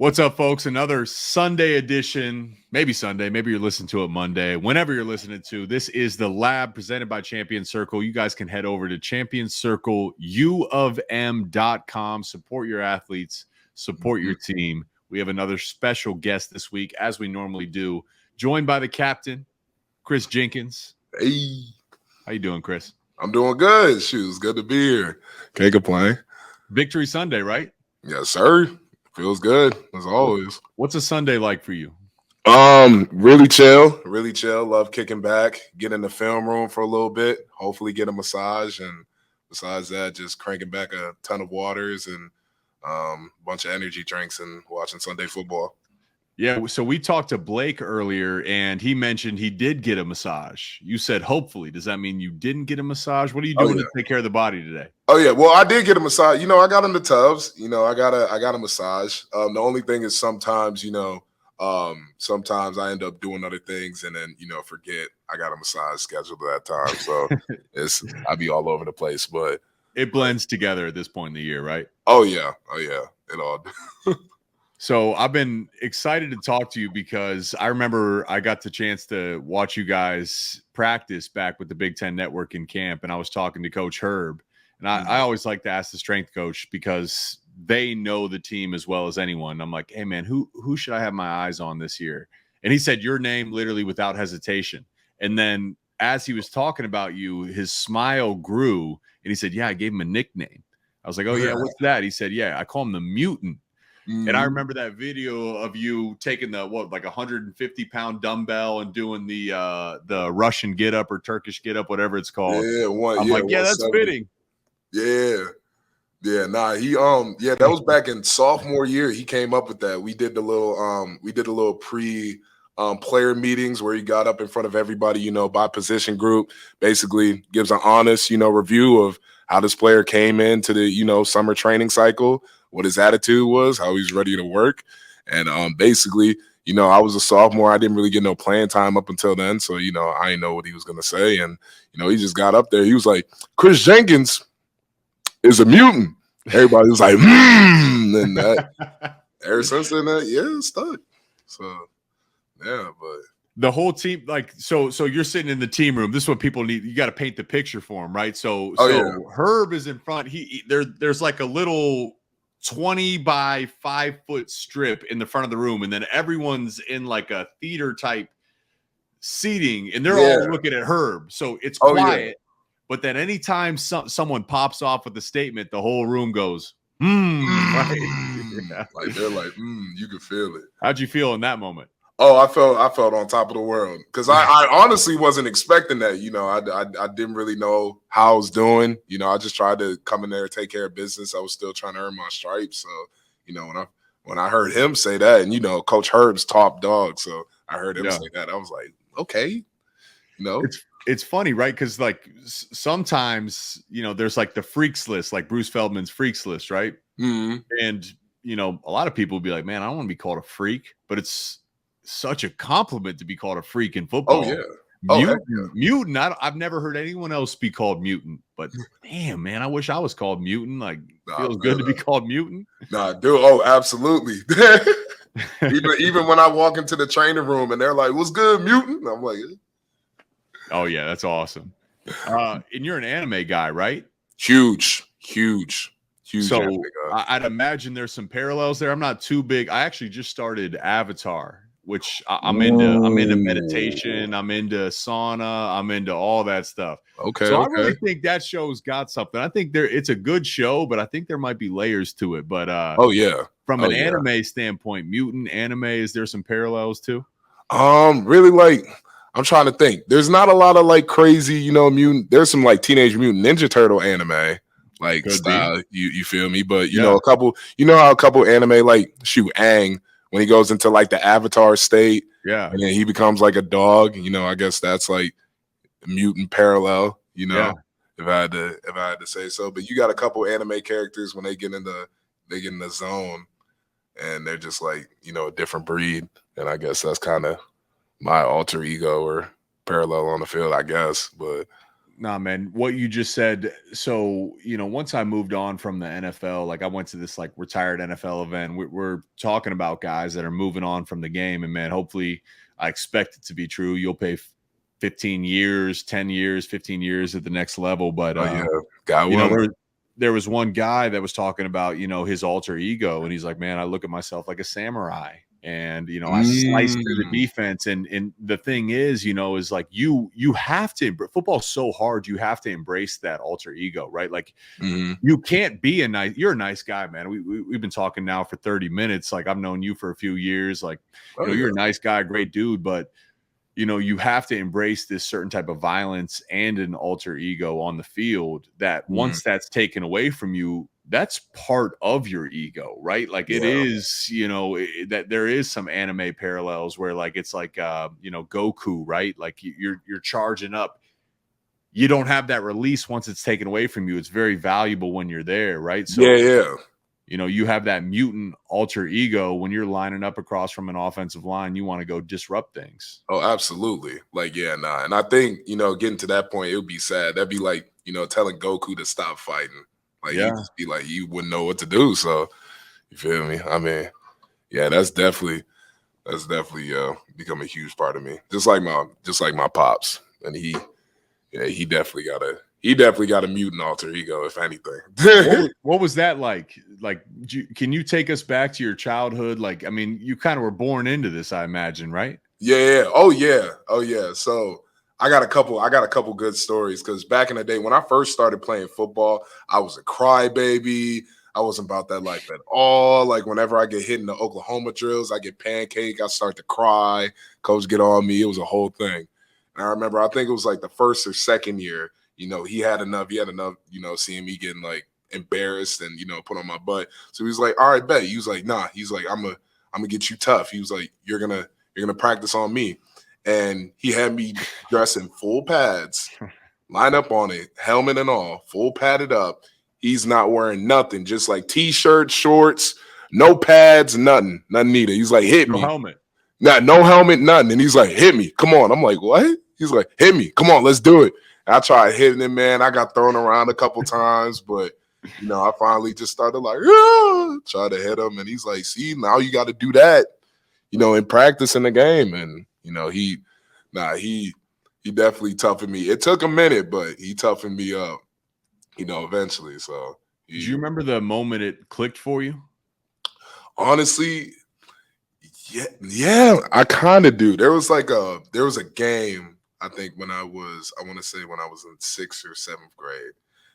What's up, folks? Another Sunday edition, maybe Sunday, maybe you're listening to it Monday, whenever you're listening to. This is the Lab presented by Champion Circle. You guys can head over to championcircleUofM.com. Support your athletes, support your team. We have another special guest this week, as we normally do, joined by the Captain, Kris Jenkins. Hey. How you doing, Chris? I'm doing good. Shoot, it's good to be here. Can't complain. Victory Sunday, right? Yes, sir. Feels good, as always. What's a Sunday like for you? Really chill. Love kicking back, get in the film room for a little bit, hopefully get a massage, and besides that, just cranking back a ton of waters and a bunch of energy drinks and watching Sunday football. Yeah, so we talked to Blake earlier, and he mentioned he did get a massage. You said hopefully. Does that mean you didn't get a massage? What are you doing to take care of the body today? Oh, yeah. Well, I did get a massage. I got in the tubs. I got a massage. The only thing is sometimes, sometimes I end up doing other things and then, forget I got a massage scheduled at that time. So I'd be all over the place. But it blends together at this point in the year, right? Oh, yeah. It all So I've been excited to talk to you because I remember I got the chance to watch you guys practice back with the Big Ten Network in camp, and I was talking to Coach Herb. And I always like to ask the strength coach because they know the team as well as anyone. I'm like, hey, man, who should I have my eyes on this year? And he said your name literally without hesitation. And then as he was talking about you, his smile grew, and he said, yeah, I gave him a nickname. I was like, oh, yeah, what's that? He said, yeah, I call him the Mutant. And I remember that video of you taking the 150-pound dumbbell and doing the Russian get up or Turkish get up, whatever it's called. Yeah, that's fitting. Yeah. Nah, that was back in sophomore year. He came up with that. We did the little pre player meetings where he got up in front of everybody, by position group, basically gives an honest, review of how this player came into the, summer training cycle, what his attitude was, how he's ready to work. And basically, I was a sophomore. I didn't really get no playing time up until then. So, I didn't know what he was going to say. And, he just got up there. He was like, Kris Jenkins is a mutant. Everybody was like, and that, ever since then, it's stuck. So, yeah, but. The whole team, so you're sitting in the team room. This is what people need. You got to paint the picture for him, right? So Herb is in front. There's like a little 20 by 5 foot strip in the front of the room, and then everyone's in like a theater type seating, and they're all looking at Herb. So it's quiet, but then anytime someone pops off with a statement, the whole room goes, right? Yeah. Like they're like, you can feel it. How'd you feel in that moment? Oh, I felt on top of the world because I honestly wasn't expecting that. I didn't really know how I was doing. I just tried to come in there and take care of business. I was still trying to earn my stripes. So, when I heard him say that, and Coach Herb's top dog, so I heard him say that, I was like, okay, It's funny, right? Because sometimes there's like the freaks list, like Bruce Feldman's freaks list, right? Mm-hmm. And a lot of people would be like, man, I don't want to be called a freak, but it's such a compliment to be called a freak in football. Oh yeah. Mutant. I've never heard anyone else be called mutant, but damn, man, I wish I was called mutant. Like, feels good to be called mutant. Nah, dude. Oh, absolutely. even when I walk into the training room and they're like, "What's good, mutant?" I'm like, oh yeah, that's awesome. And you're an anime guy, right? Huge. So I'd imagine there's some parallels there. I'm not too big. I actually just started Avatar, which I'm into. I'm into meditation. I'm into sauna. I'm into all that stuff. Okay. So I really think that show's got something. I think it's a good show, but I think there might be layers to it. But from an anime standpoint, mutant anime, is there some parallels too? Really, I'm trying to think. There's not a lot of crazy, mutant. There's some Teenage Mutant Ninja Turtle anime. Style, you feel me? But a couple, how a couple anime Aang, when he goes into the Avatar state, and then he becomes like a dog. I guess that's like mutant parallel. If I had to say so. But you got a couple anime characters when they get in the zone, and they're just a different breed. And I guess that's kind of my alter ego or parallel on the field, I guess. But Nah, man, what you just said. So, once I moved on from the NFL, like I went to this like retired NFL event. We're talking about guys that are moving on from the game. And man, hopefully I expect it to be true. You'll pay 15 years, 10 years, 15 years at the next level. But, Oh yeah, guy you know, will. there was one guy that was talking about, his alter ego. And he's like, man, I look at myself like a samurai. And I slice through the defense, and the thing is, is like you have to. Football's so hard, you have to embrace that alter ego, right? Like you can't be you're a nice guy, man. We've been talking now for 30 minutes. Like I've known you for a few years. Like you're a nice guy, great dude, but you have to embrace this certain type of violence and an alter ego on the field that once that's taken away from you, that's part of your ego, right? Like it is, that there is some anime parallels where like, it's like, Goku, right? Like you're charging up. You don't have that release once it's taken away from you. It's very valuable when you're there, right? So you have that mutant alter ego when you're lining up across from an offensive line. You want to go disrupt things. Oh, absolutely. Like, and I think, getting to that point, it would be sad. That'd be like, telling Goku to stop fighting. Like, he'd just be like, you wouldn't know what to do. So, you feel me? I mean, that's definitely become a huge part of me. Just like my pops. And he definitely got a mutant alter ego, if anything. What was that like? Like, can you take us back to your childhood? Like, I mean, you kind of were born into this, I imagine, right? Yeah. Oh yeah. So I got a couple good stories because back in the day when I first started playing football, I was a crybaby. I wasn't about that life at all. Like whenever I get hit in the Oklahoma drills, I get pancake. I start to cry. Coach get on me. It was a whole thing. And I remember, I think it was like the first or second year. He had enough. Seeing me getting like embarrassed and put on my butt. So he was like, "All right, bet." He was like, "Nah." He's like, "I'm gonna get you tough." He was like, "You're gonna practice on me," and he had me dress in full pads, line up on it, helmet and all, full padded up. He's not wearing nothing, just like t-shirt, shorts, no pads, nothing needed. He's like, "Hit me." No helmet. No helmet, nothing. And he's like, "Hit me. Come on." I'm like, "What?" He's like, "Hit me. Come on, let's do it." And I tried hitting him, man. I got thrown around a couple times, but I finally just started like, try to hit him. And he's like, "See, now you got to do that, in practice in the game." And, he definitely toughened me. It took a minute, but he toughened me up, eventually. So do you remember the moment it clicked for you? Honestly, yeah, I kind of do. There was a game, I think when I want to say when I was in 6th or 7th grade,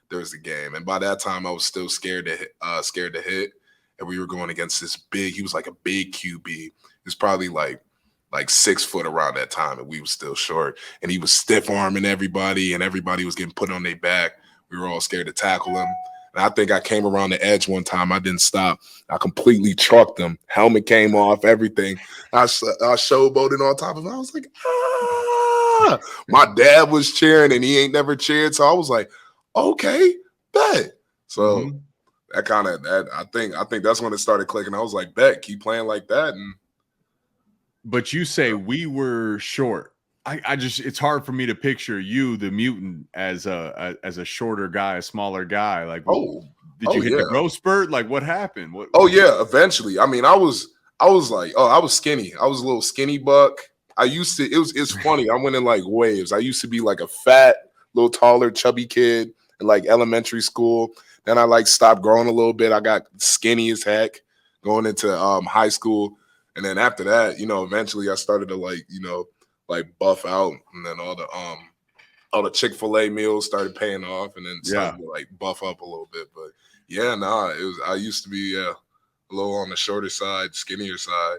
there was a game. And by that time I was still scared to hit. And we were going against he was like a big QB. He was probably like 6 foot around that time. And we were still short. And he was stiff arming everybody and everybody was getting put on their back. We were all scared to tackle him. And I think I came around the edge one time. I didn't stop. I completely trucked him. Helmet came off, everything. I showboated on top of him. I was like, ah! My dad was cheering and he ain't never cheered. So I was like, okay, bet. So I think that's when it started clicking. I was like, bet, keep playing like that. But you say we were short. I just, it's hard for me to picture you, the mutant, as a shorter guy, a smaller guy. Like, did you hit the growth spurt? Like, what happened? Eventually. I mean, I was like, I was skinny. I was a little skinny buck. It's funny. I went in like waves. I used to be like a fat, little taller, chubby kid in like elementary school. Then I like stopped growing a little bit. I got skinny as heck going into high school. And then after that, eventually I started to like buff out, and then all the Chick-fil-A meals started paying off, and then started to like buff up a little bit. But I used to be a little on the shorter side, skinnier side.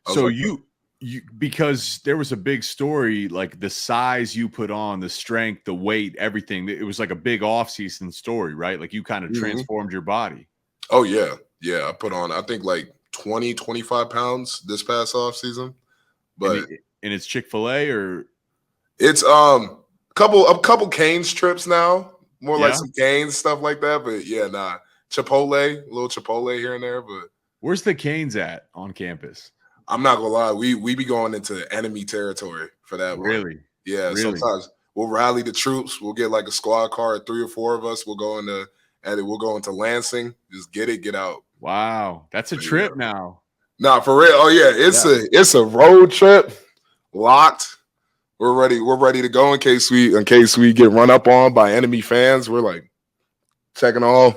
So like, you because there was a big story, like the size you put on, the strength, the weight, everything. It was like a big off-season story, right? Like you kind of transformed your body. Oh yeah. I put on, I think like 20, 25 pounds this past off season. But and it's Chick-fil-A or it's a couple Cane's trips now, more like some Cane's stuff like that. But Chipotle, a little Chipotle here and there. But where's the Cane's at on campus? I'm not gonna lie, we be going into enemy territory for that one. Really? Yeah, really? We'll rally the troops. We'll get like a squad car, 3 or 4 of us. We'll go into Lansing. Just get out. Wow, that's a But trip now. Nah, for real. Oh yeah, it's a road trip. Locked. We're ready. We're ready to go in case we get run up on by enemy fans. We're like checking all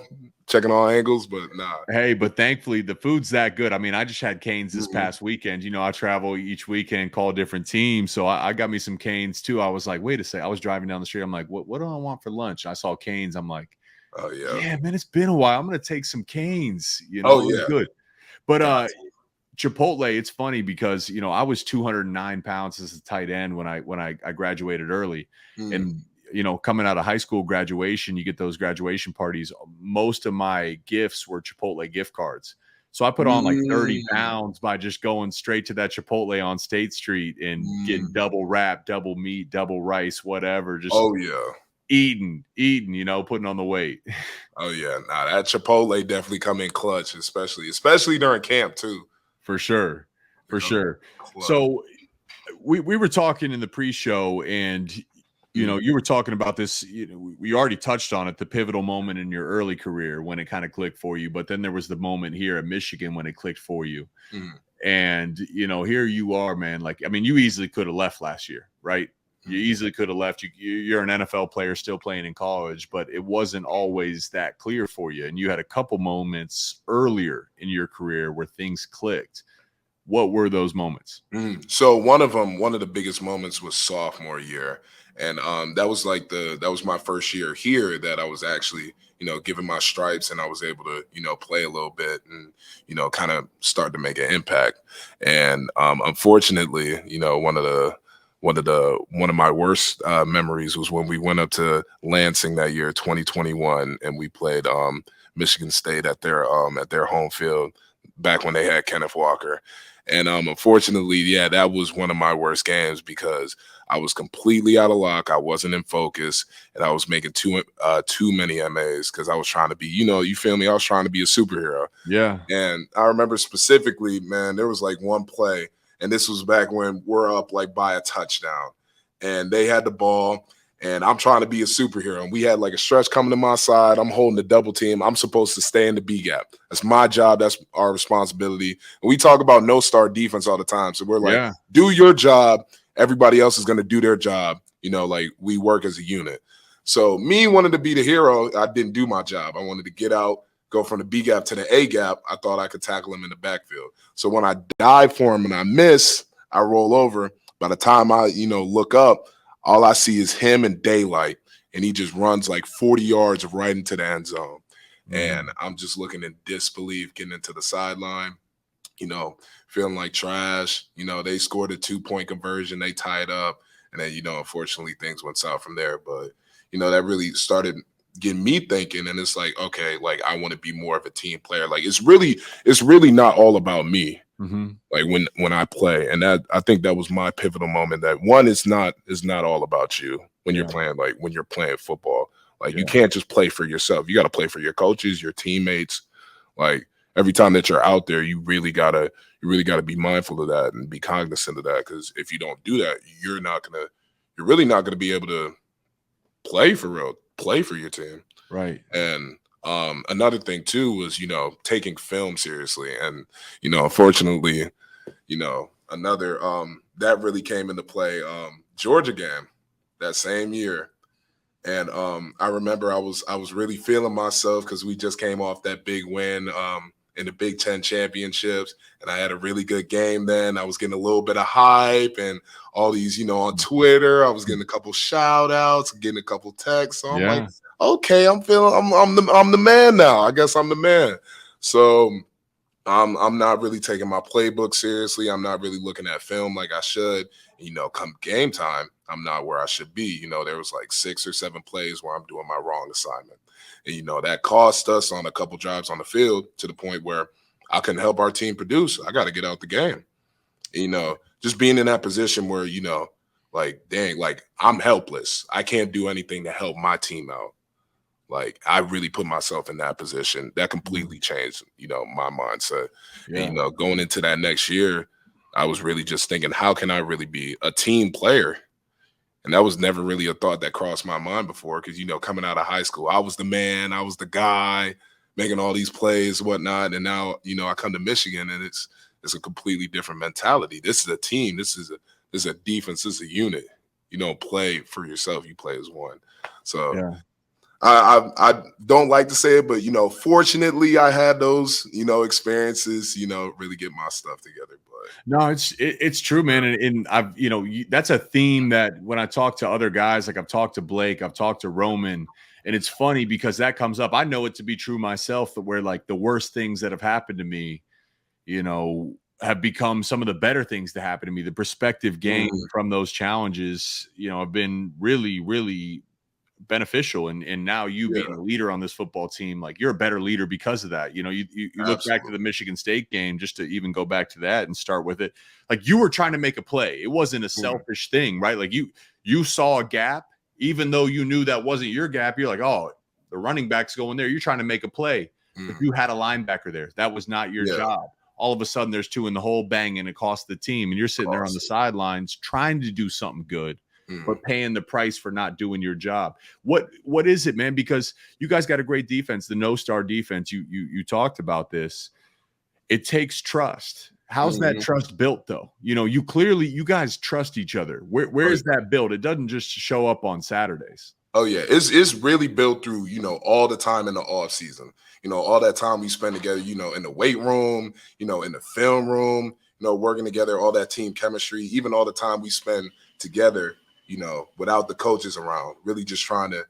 angles, but nah. Hey, but thankfully the food's that good. I mean, I just had Canes this past weekend. You know, I travel each weekend, call different teams. So I got me some Canes too. I was like, wait a second. I was driving down the street. I'm like, what do I want for lunch? I saw Canes. I'm like, oh yeah, man, it's been a while. I'm gonna take some Canes. You know, Oh it was yeah. good. But Chipotle, it's funny because you know I was 209 pounds as a tight end when I graduated early, and you know coming out of high school graduation, you get those graduation parties. Most of my gifts were Chipotle gift cards, so I put on like 30 pounds by just going straight to that Chipotle on State Street and getting double wrap, double meat, double rice, whatever. Just Oh yeah. eating, you know, putting on the weight. Oh yeah. Nah, that Chipotle definitely come in clutch, especially during camp too. For sure. For sure. So we were talking in the pre-show and you know, you were talking about this, you know, we already touched on it, the pivotal moment in your early career when it kind of clicked for you, but then there was the moment here at Michigan when it clicked for you. And you know, here you are, man. Like, I mean, you easily could have left last year, right? You easily could have left. You're an NFL player still playing in college, but it wasn't always that clear for you. And you had a couple moments earlier in your career where things clicked. What were those moments? So one of the biggest moments was sophomore year. And that was my first year here that I was actually, you know, given my stripes and I was able to, you know, play a little bit and, you know, kind of start to make an impact. And unfortunately, you know, one of my worst memories was when we went up to Lansing that year, 2021, and we played Michigan State at their home field back when they had Kenneth Walker. And unfortunately, yeah, that was one of my worst games because I was completely out of luck. I wasn't in focus, and I was making too many MAs because I was trying to be, you know, you feel me? I was trying to be a superhero. Yeah. And I remember specifically, man, there was like one play, and this was back when we're up like by a touchdown, and they had the ball. And I'm trying to be a superhero. And we had like a stretch coming to my side. I'm holding the double team. I'm supposed to stay in the B gap. That's my job. That's our responsibility. And we talk about no star defense all the time. So we're like, do your job. Everybody else is going to do their job. You know, like we work as a unit. So me wanting to be the hero, I didn't do my job. I wanted to get out, go from the B gap to the A gap. I thought I could tackle him in the backfield. So when I dive for him and I miss, I roll over. By the time I, you know, look up, all I see is him and daylight, and he just runs like 40 yards right into the end zone. And I'm just looking in disbelief, getting into the sideline, you know, feeling like trash. You know, they scored a 2-point conversion, they tied up, and then, you know, unfortunately things went south from there. But, you know, that really started getting me thinking, and it's like, okay, like I want to be more of a team player. Like it's really not all about me. Like when I play, and that I think that was my pivotal moment. That one is not all about you when you're playing, like when you're playing football. Like you can't just play for yourself. You got to play for your coaches, your teammates. Like every time that you're out there, you really gotta be mindful of that and be cognizant of that. Because if you don't do that, you're really not gonna be able to play for real, play for your team. Right. And another thing too was, you know, taking film seriously. And, you know, unfortunately, you know, another that really came into play Georgia game that same year. And I remember I was really feeling myself because we just came off that big win in the Big Ten championships, and I had a really good game then. I was getting a little bit of hype and all these, you know, on Twitter. I was getting a couple shout outs, getting a couple texts. So I'm like, okay, I'm the man now. I guess I'm the man. So I'm not really taking my playbook seriously. I'm not really looking at film like I should. You know, come game time, I'm not where I should be. You know, there was like 6 or 7 plays where I'm doing my wrong assignment. And, you know, that cost us on a couple drives on the field to the point where I couldn't help our team produce. I got to get out the game. You know, just being in that position where, you know, like, dang, like I'm helpless. I can't do anything to help my team out. Like I really put myself in that position. That completely changed, you know, my mindset. And, you know, going into that next year, I was really just thinking, how can I really be a team player? And that was never really a thought that crossed my mind before because, coming out of high school, I was the man, I was the guy making all these plays, whatnot. And now, I come to Michigan and it's a completely different mentality. This is a team. This is a defense. This is a unit. You don't play for yourself. You play as one. So Yeah. I don't like to say it, but fortunately I had those experiences, really get my stuff together. But No, it's true, man. And I've that's a theme that when I talk to other guys, like I've talked to Blake, I've talked to Roman, and it's funny because that comes up. I know it to be true myself that where like the worst things that have happened to me, have become some of the better things to happen to me. The perspective gained from those challenges, have been really, really beneficial. And now you being a leader on this football team, like you're a better leader because of that. You look back to the Michigan State game, just to even go back to that and start with it. Like you were trying to make a play. It wasn't a selfish thing, right? Like you saw a gap, even though you knew that wasn't your gap. You're like, oh, the running back's going there. You're trying to make a play. But you had a linebacker there. That was not your job. All of a sudden there's two in the hole, bang, and it cost the team. And you're sitting there on the sidelines trying to do something good, but paying the price for not doing your job. What is it, man? Because you guys got a great defense, the no-star defense. You talked about this. It takes trust. How's that trust built, though? You guys trust each other. Where is that built? It doesn't just show up on Saturdays. Oh yeah, it's really built through all the time in the off season. All that time we spend together. In the weight room, in the film room. Working together, all that team chemistry. Even all the time we spend together. Without the coaches around, really just trying to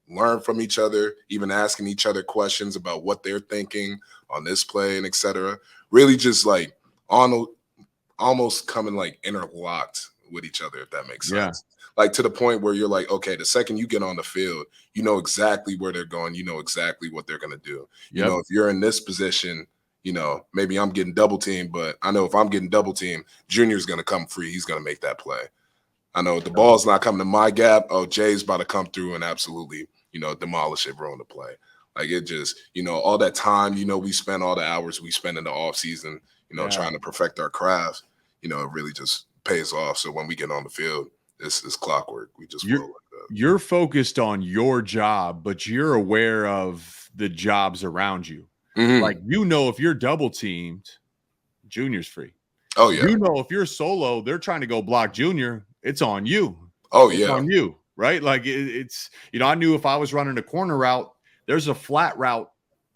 learn from each other, even asking each other questions about what they're thinking on this play and etc. Really just like almost coming like interlocked with each other, if that makes sense. Like to the point where you're like, okay, the second you get on the field, you know exactly where they're going. You know exactly what they're going to do. If you're in this position, maybe I'm getting double teamed, but I know if I'm getting double teamed, Junior's going to come free. He's going to make that play. I know if the ball's not coming to my gap, oh, Jay's about to come through and absolutely, demolish it, ruin the play. Like it just, all that time, we spend all the hours we spend in the off season, trying to perfect our craft, it really just pays off. So when we get on the field, it's clockwork. We just flow like that. You're focused on your job, but you're aware of the jobs around you. Like, if you're double teamed, Junior's free. Oh, yeah. If you're solo, they're trying to go block Junior. It's on you. Oh, it's yeah. on you, right? Like it's, I knew if I was running a corner route, there's a flat route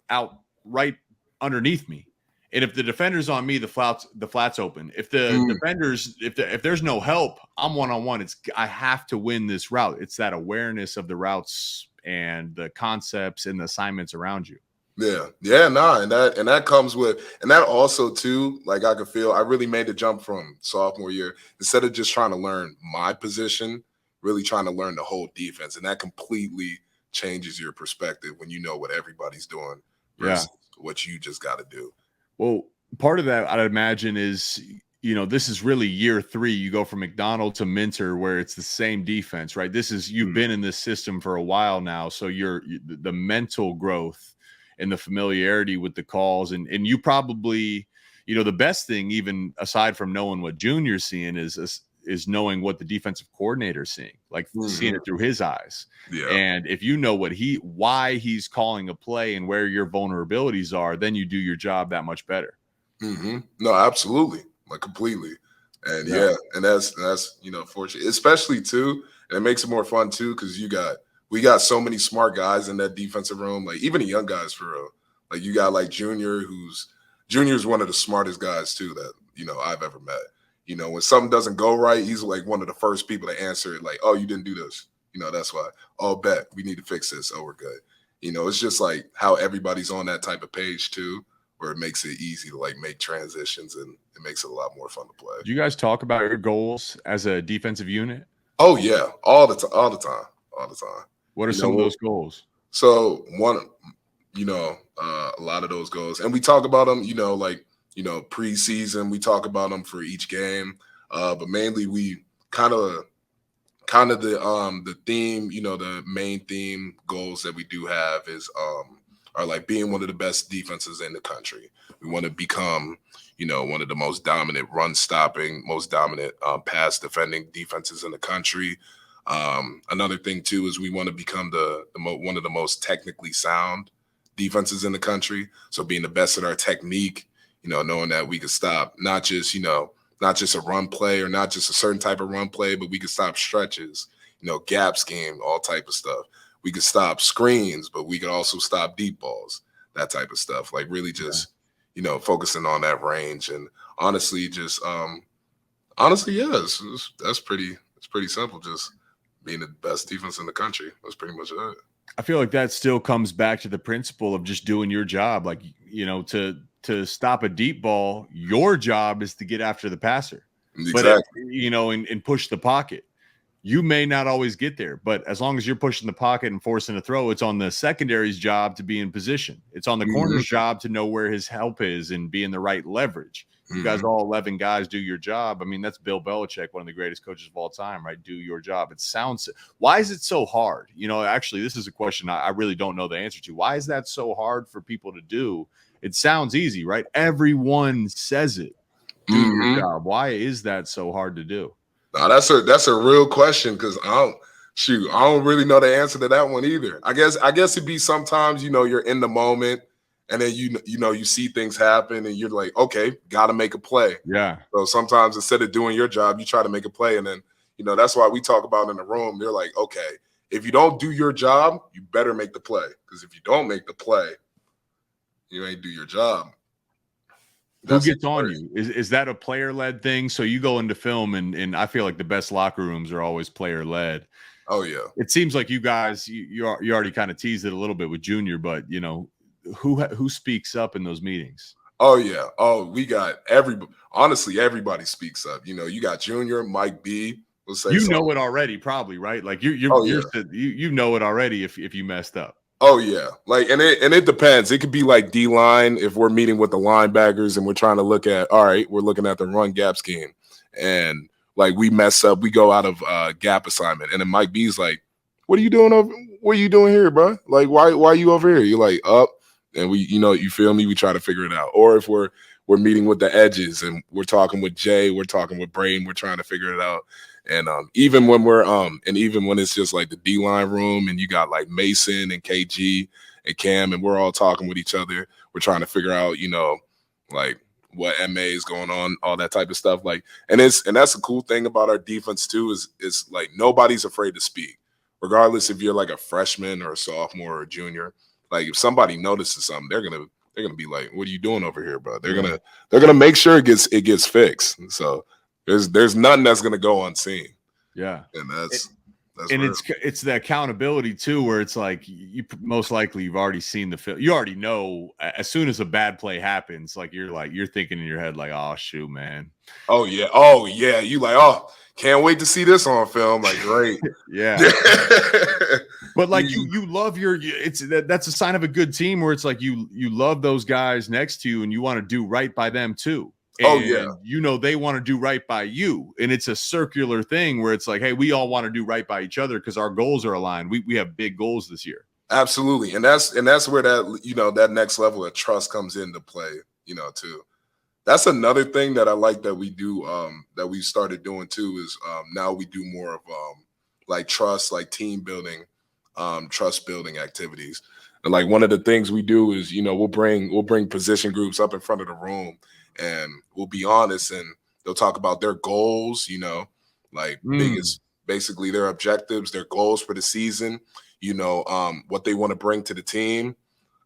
out right underneath me. And if the defender's on me, the flat's open. If the defenders, if there's no help, I'm one-on-one. I have to win this route. It's that awareness of the routes and the concepts and the assignments around you. Yeah, and that comes with, and that also too, like I could feel, I really made the jump from sophomore year, instead of just trying to learn my position, really trying to learn the whole defense. And that completely changes your perspective when you know what everybody's doing versus what you just got to do. Well, part of that, I'd imagine, is, this is really year 3. You go from McDonald to Minter, where it's the same defense, right? You've been in this system for a while now. So the mental growth and the familiarity with the calls, and you probably, the best thing, even aside from knowing what Junior's seeing, is knowing what the defensive coordinator's seeing, like seeing it through his eyes. And if you know why he's calling a play and where your vulnerabilities are, then you do your job that much better. No, absolutely, like completely. And and that's fortunate, especially too, and it makes it more fun too, because we got so many smart guys in that defensive room, like even the young guys for real. Like you got like Junior's one of the smartest guys too that I've ever met. When something doesn't go right, he's like one of the first people to answer it, like, oh, you didn't do this. That's why. Oh, bet we need to fix this. Oh, we're good. It's just like how everybody's on that type of page too, where it makes it easy to like make transitions, and it makes it a lot more fun to play. Do you guys talk about your goals as a defensive unit? Oh yeah, all the time. What are some of those goals? So one, a lot of those goals, and we talk about them, preseason, we talk about them for each game. But mainly we kind of the theme, the main theme goals that we do have are like being one of the best defenses in the country. We want to become, one of the most dominant run stopping, most dominant pass defending defenses in the country. Another thing too is we want to become one of the most technically sound defenses in the country. So being the best at our technique, knowing that we could stop not just a run play or not just a certain type of run play, but we could stop stretches, gap scheme, all type of stuff. We could stop screens, but we could also stop deep balls, that type of stuff. Like really just focusing on that range. And honestly, that's pretty simple. Just being the best defense in the country. That's pretty much it. I feel like that still comes back to the principle of just doing your job. Like, to stop a deep ball, your job is to get after the passer. Exactly. But, and push the pocket. You may not always get there, but as long as you're pushing the pocket and forcing a throw, it's on the secondary's job to be in position. It's on the corner's job to know where his help is and be in the right leverage. You guys, all 11 guys, do your job. I mean, that's Bill Belichick, one of the greatest coaches of all time, right? Do your job. Why is it so hard? Actually, this is a question I really don't know the answer to. Why is that so hard for people to do? It sounds easy, right? Everyone says it. Do your job. Why is that so hard to do? No, that's a real question because I don't really know the answer to that one either. I guess it'd be sometimes, you're in the moment and then you see things happen and you're like, okay, gotta make a play. Yeah. So sometimes instead of doing your job, you try to make a play. And then, that's why we talk about in the room, they're like, okay, if you don't do your job, you better make the play. Because if you don't make the play, you ain't do your job. Who gets on you? Is that a player-led thing? So you go into film, and I feel like the best locker rooms are always player-led. Oh, yeah. It seems like you guys, you already kind of teased it a little bit with Junior, but, who speaks up in those meetings? Oh, yeah. Oh, we got everybody. Honestly, everybody speaks up. You got Junior, Mike B. Know it already, probably, right? Like you know it already if you messed up. Oh yeah, it depends. It could be like D-line if we're meeting with the linebackers and we're trying to look at, all right, we're looking at the run gap scheme, and like we mess up, we go out of gap assignment, and then Mike B's like, "What are you doing over? What are you doing here, bro? Like, why are you over here?" You're like, "Up," and we, you feel me? We try to figure it out. Or if we're meeting with the edges and we're talking with Jay, we're talking with Brain, we're trying to figure it out. And even when it's just like the D-line room and you got like Mason and KG and Cam and we're all talking with each other, we're trying to figure out, like what MA is going on, all that type of stuff. Like, and that's the cool thing about our defense too, is like nobody's afraid to speak, regardless if you're like a freshman or a sophomore or a junior. Like if somebody notices something, they're gonna be like, "What are you doing over here, bro?" They're gonna make sure it gets fixed. So there's nothing that's gonna go unseen. Yeah, and that's and real. It's the accountability too, where it's like you most likely you've already seen the film. You already know as soon as a bad play happens, you're thinking in your head like, "Oh shoot, man." Oh yeah. You like, oh, can't wait to see this on film. Like, great. Yeah. But like you love that's a sign of a good team where it's like you love those guys next to you and you want to do right by them too. And they want to do right by you. And it's a circular thing where it's like, hey, we all want to do right by each other because our goals are aligned. We have big goals this year. Absolutely. And that's where that, that next level of trust comes into play, too. That's another thing that I like that we do, that we started doing too, is now we do more of like trust, like team building, trust building activities. And like one of the things we do is, we'll bring position groups up in front of the room and we'll be honest and they'll talk about their goals, like basically their objectives, their goals for the season, what they want to bring to the team.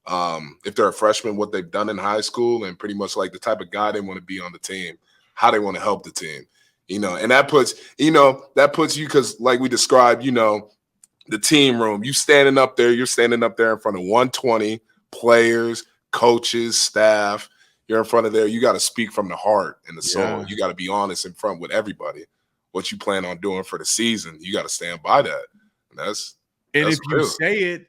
If they're a freshman, what they've done in high school and pretty much like the type of guy they want to be on the team, how they want to help the team, and that puts you, because like we described, the team room, you're standing up there in front of 120 players, coaches, staff. You're in front of there. You got to speak from the heart and the soul. Yeah. You got to be honest in front with everybody. What you plan on doing for the season, you got to stand by that. And if real. You say it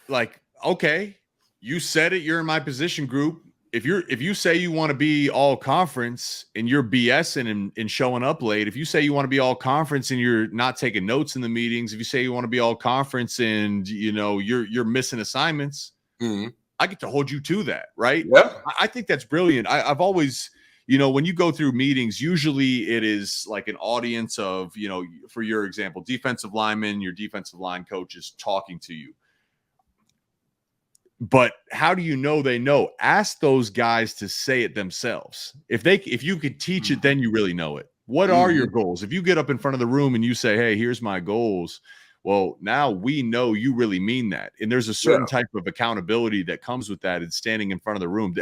like, okay, you said it, you're in my position group. If you say you want to be all conference and you're BSing and showing up late, if you say you want to be all conference and you're not taking notes in the meetings, if you say you want to be all conference and you're missing assignments, I get to hold you to that, right? Yeah. I think that's brilliant. I've always, when you go through meetings, usually it is like an audience of, for your example, defensive linemen, your defensive line coaches talking to you. But how do you know they know? Ask those guys to say it themselves. If you could teach it, then you really know it. What are your goals? If you get up in front of the room and you say, hey, here's my goals. Well, now we know you really mean that. And there's a certain type of accountability that comes with that and standing in front of the room.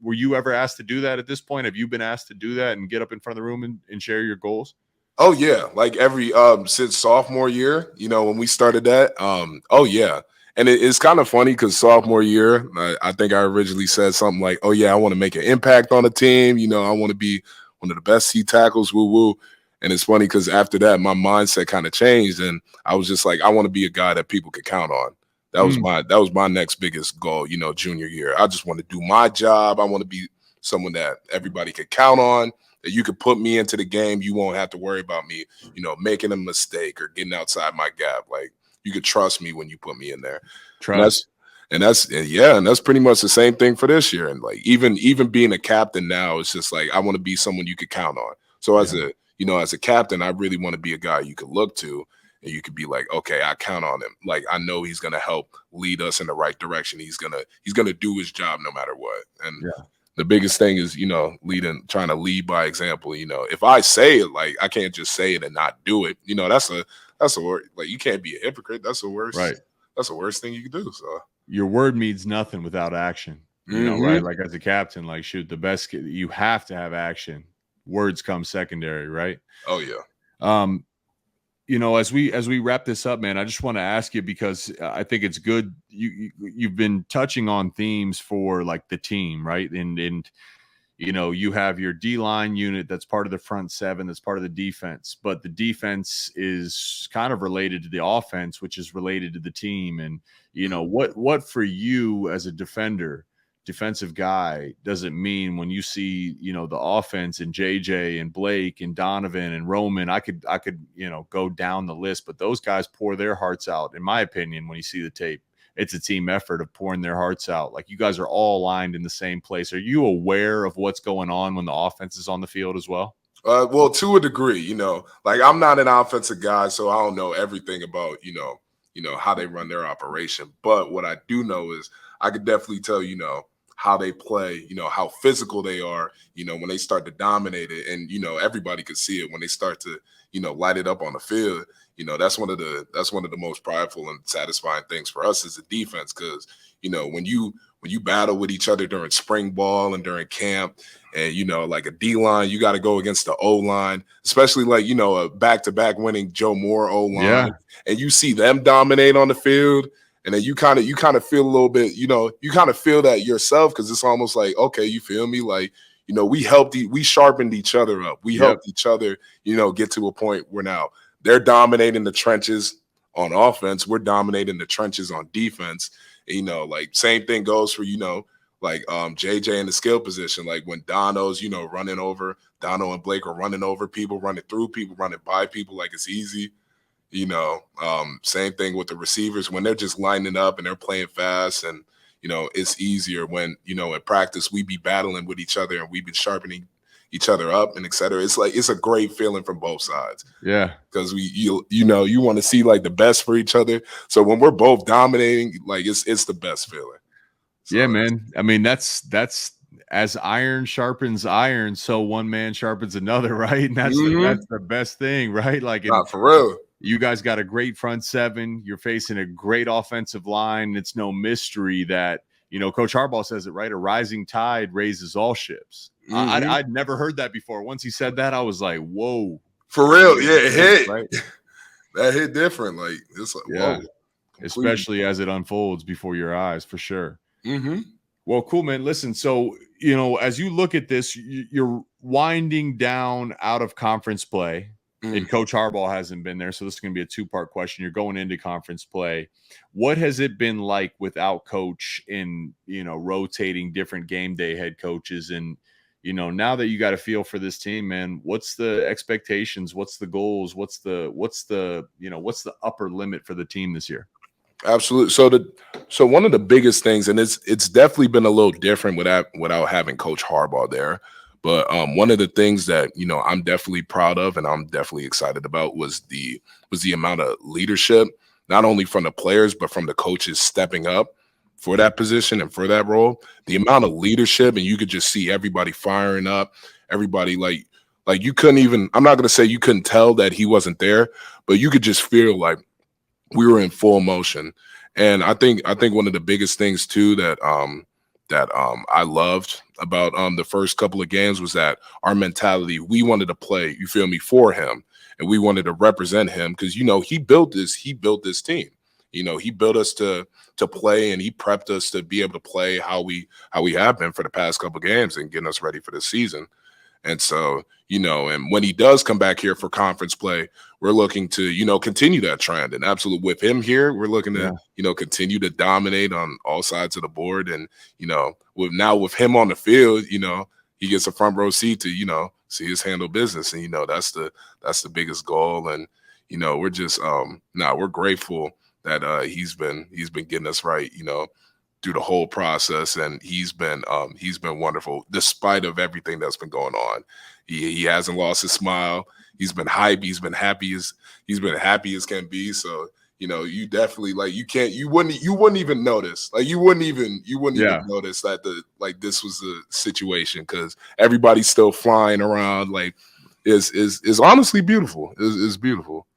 Were you ever asked to do that at this point? Have you been asked to do that and get up in front of the room and share your goals? Oh yeah. Like every since sophomore year, when we started that. Oh yeah. And it's kind of funny because sophomore year, I think I originally said something like, oh yeah, I want to make an impact on the team. I want to be one of the best C tackles, woo woo. And it's funny because after that, my mindset kind of changed, and I was just like, I want to be a guy that people could count on. That was my next biggest goal, junior year. I just want to do my job. I want to be someone that everybody could count on, that you could put me into the game. You won't have to worry about me, making a mistake or getting outside my gap. Like, you could trust me when you put me in there. Trust. And that's pretty much the same thing for this year. And like even being a captain now, it's just like I want to be someone you could count on. So as a captain, I really want to be a guy you could look to and you could be like, okay, I count on him. Like I know he's gonna help lead us in the right direction. He's gonna do his job no matter what. And the biggest thing is, trying to lead by example. If I say it, like I can't just say it and not do it. That's a word. Like you can't be a hypocrite. That's the worst. Right. That's the worst thing you can do. So your word means nothing without action. Right? Like as a captain, like shoot, the best you have to have action. Words come secondary, right? Oh yeah. As we wrap this up, man, I just want to ask you because I think it's good. You've been touching on themes for like the team, right? And you have your D-line unit that's part of the front seven, that's part of the defense, but the defense is kind of related to the offense, which is related to the team. And, what for you as a defensive guy does it mean when you see, the offense and JJ and Blake and Donovan and Roman? I could, go down the list, but those guys pour their hearts out, in my opinion, when you see the tape. It's a team effort of pouring their hearts out. Like you guys are all aligned in the same place. Are you aware of what's going on when the offense is on the field as well? Well, to a degree, like I'm not an offensive guy, so I don't know everything about, how they run their operation. But what I do know is I could definitely tell, how they play, how physical they are, when they start to dominate it. And, everybody could see it when they start to, light it up on the field. That's one of the most prideful and satisfying things for us as a defense. Cause, when you battle with each other during spring ball and during camp and, like a D line, you got to go against the O line, especially like, a back-to-back winning Joe Moore O line, and you see them dominate on the field. And then you kind of feel a little bit, you kind of feel that yourself. Cause it's almost like, okay, you feel me? Like, we sharpened each other up. We helped each other, get to a point where now they're dominating the trenches on offense. We're dominating the trenches on defense. Like same thing goes for, like JJ in the skill position. Like when Dono's, running over, Dono and Blake are running over people, running through people, running by people like it's easy. Same thing with the receivers when they're just lining up and they're playing fast. And, it's easier when, in practice, we be battling with each other and we've been sharpening each other up and et cetera. It's like, it's a great feeling from both sides. Yeah. Because you want to see like the best for each other. So when we're both dominating, like it's the best feeling. So, yeah, man. I mean, that's as iron sharpens iron, so one man sharpens another, right? And that's the best thing, right? Like not for real. You guys got a great front seven. You're facing a great offensive line. It's no mystery that, Coach Harbaugh says it, right? A rising tide raises all ships. I'd never heard that before. Once he said that, I was like, whoa. For real. Yeah, it hit. Right? That hit different. Like, it's like, whoa. Completely. Especially as it unfolds before your eyes, for sure. Well, cool, man. Listen, so, as you look at this, you're winding down out of conference play. And Coach Harbaugh hasn't been there, so this is going to be a two-part question. You're going into conference play. What has it been like without Coach in, rotating different game day head coaches? And, now that you got a feel for this team, man, what's the expectations? What's the goals? What's the upper limit for the team this year? Absolutely. So one of the biggest things, and it's definitely been a little different without having Coach Harbaugh there. But one of the things that, you know, I'm definitely proud of and I'm definitely excited about was the amount of leadership, not only from the players, but from the coaches stepping up for that position and for that role. The amount of leadership, and you could just see everybody firing up, everybody like you couldn't even, I'm not gonna say you couldn't tell that he wasn't there, but you could just feel like we were in full motion. And I think one of the biggest things too that I loved about the first couple of games was that our mentality, we wanted to play, you feel me, for him. And we wanted to represent him because, you know, he built this team. You know, he built us to play, and he prepped us to be able to play how we have been for the past couple of games and getting us ready for the season. And so, you know, and when he does come back here for conference play, we're looking to, you know, continue that trend. And absolutely with him here, we're looking to, you know, continue to dominate on all sides of the board. And, you know, with him on the field, you know, he gets a front row seat to, you know, see us handle business. And, you know, that's the biggest goal. And, you know, we're just we're grateful that he's been getting us right, you know, through the whole process, and he's been wonderful despite of everything that's been going on. He hasn't lost his smile. He's been hype. He's been happy as can be. So, you know, you definitely you wouldn't even notice. Like you wouldn't even notice that this was the situation, because everybody's still flying around. Like is honestly beautiful. Is beautiful.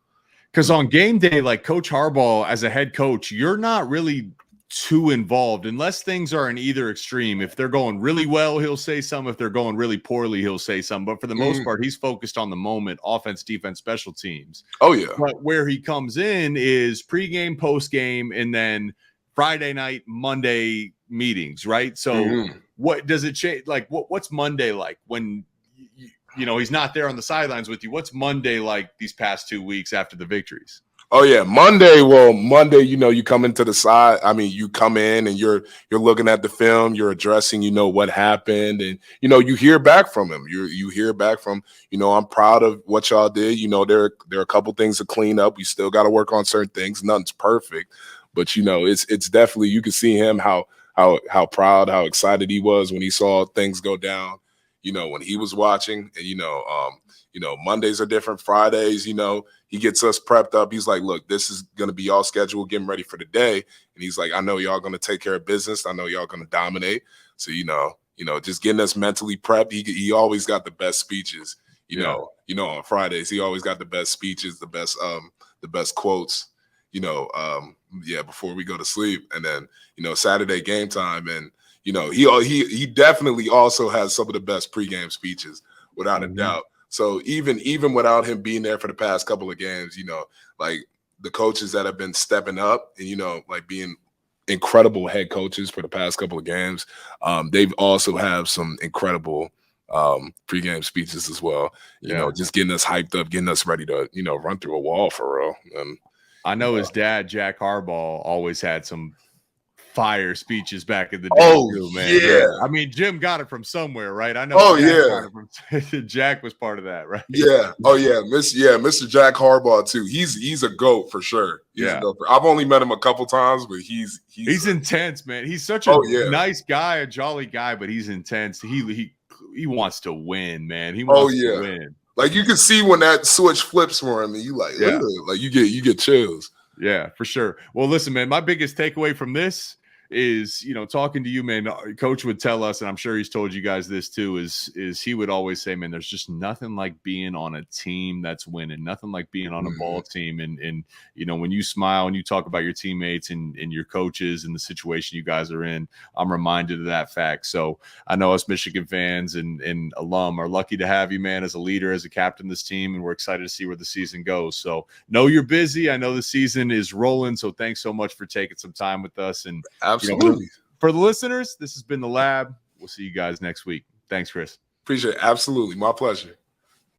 Because on game day, like Coach Harbaugh as a head coach, you're not really too involved unless things are in either extreme. If they're going really well, he'll say something. If they're going really poorly, he'll say something. But for the most part, he's focused on the moment, offense, defense, special teams. Oh yeah. But where he comes in is pregame, postgame, and then Friday night, Monday meetings, right? So what does it change? Like what's Monday like when you know he's not there on the sidelines with you? What's Monday like these past 2 weeks after the victories? Oh yeah, Monday. Well, Monday, you know, you come into the side. I mean, you come in and you're looking at the film, you're addressing, you know, what happened, and you know, you hear back from him. You hear back from, you know, I'm proud of what y'all did. You know, there are a couple things to clean up. We still got to work on certain things. Nothing's perfect, but you know, it's definitely, you can see him how proud, how excited he was when he saw things go down. You know, when he was watching, and you know, Mondays are different. Fridays, you know, he gets us prepped up. He's like, look, this is going to be y'all schedule, getting ready for the day. And he's like, I know y'all going to take care of business. I know y'all going to dominate. So, you know, just getting us mentally prepped. He always got the best speeches, you know, on Fridays, he always got the best speeches, the best quotes, you know, before we go to sleep. And then, you know, Saturday game time. And, you know, he definitely also has some of the best pregame speeches without a doubt. So even without him being there for the past couple of games, you know, like the coaches that have been stepping up and, you know, like being incredible head coaches for the past couple of games, they've also have some incredible pregame speeches as well. You know, just getting us hyped up, getting us ready to, you know, run through a wall for real. And I know his dad, Jack Harbaugh, always had some fire speeches back in the day. Oh, man. Yeah. I mean, Jim got it from somewhere, right? I know. Oh, Jack was part of that, right? Yeah. Oh, yeah. Mr. Jack Harbaugh too. He's a GOAT for sure. I've only met him a couple times, but he's intense, man. He's such a nice guy, a jolly guy, but he's intense. He wants to win, man. He wants to win. Like you can see when that switch flips for him, and you like, like you get chills. Yeah, for sure. Well, listen, man, my biggest takeaway from this is, you know, talking to you, man, Coach would tell us, and I'm sure he's told you guys this too, is he would always say, man, there's just nothing like being on a team that's winning, nothing like being on a ball team. And, you know, when you smile and you talk about your teammates and your coaches and the situation you guys are in, I'm reminded of that fact. So I know us Michigan fans and alum are lucky to have you, man, as a leader, as a captain of this team, and we're excited to see where the season goes. So know you're busy. I know the season is rolling. So thanks so much for taking some time with us. And absolutely. You know, for the listeners, this has been the Lab. We'll see you guys next week. Thanks, Kris. Appreciate it. Absolutely. My pleasure.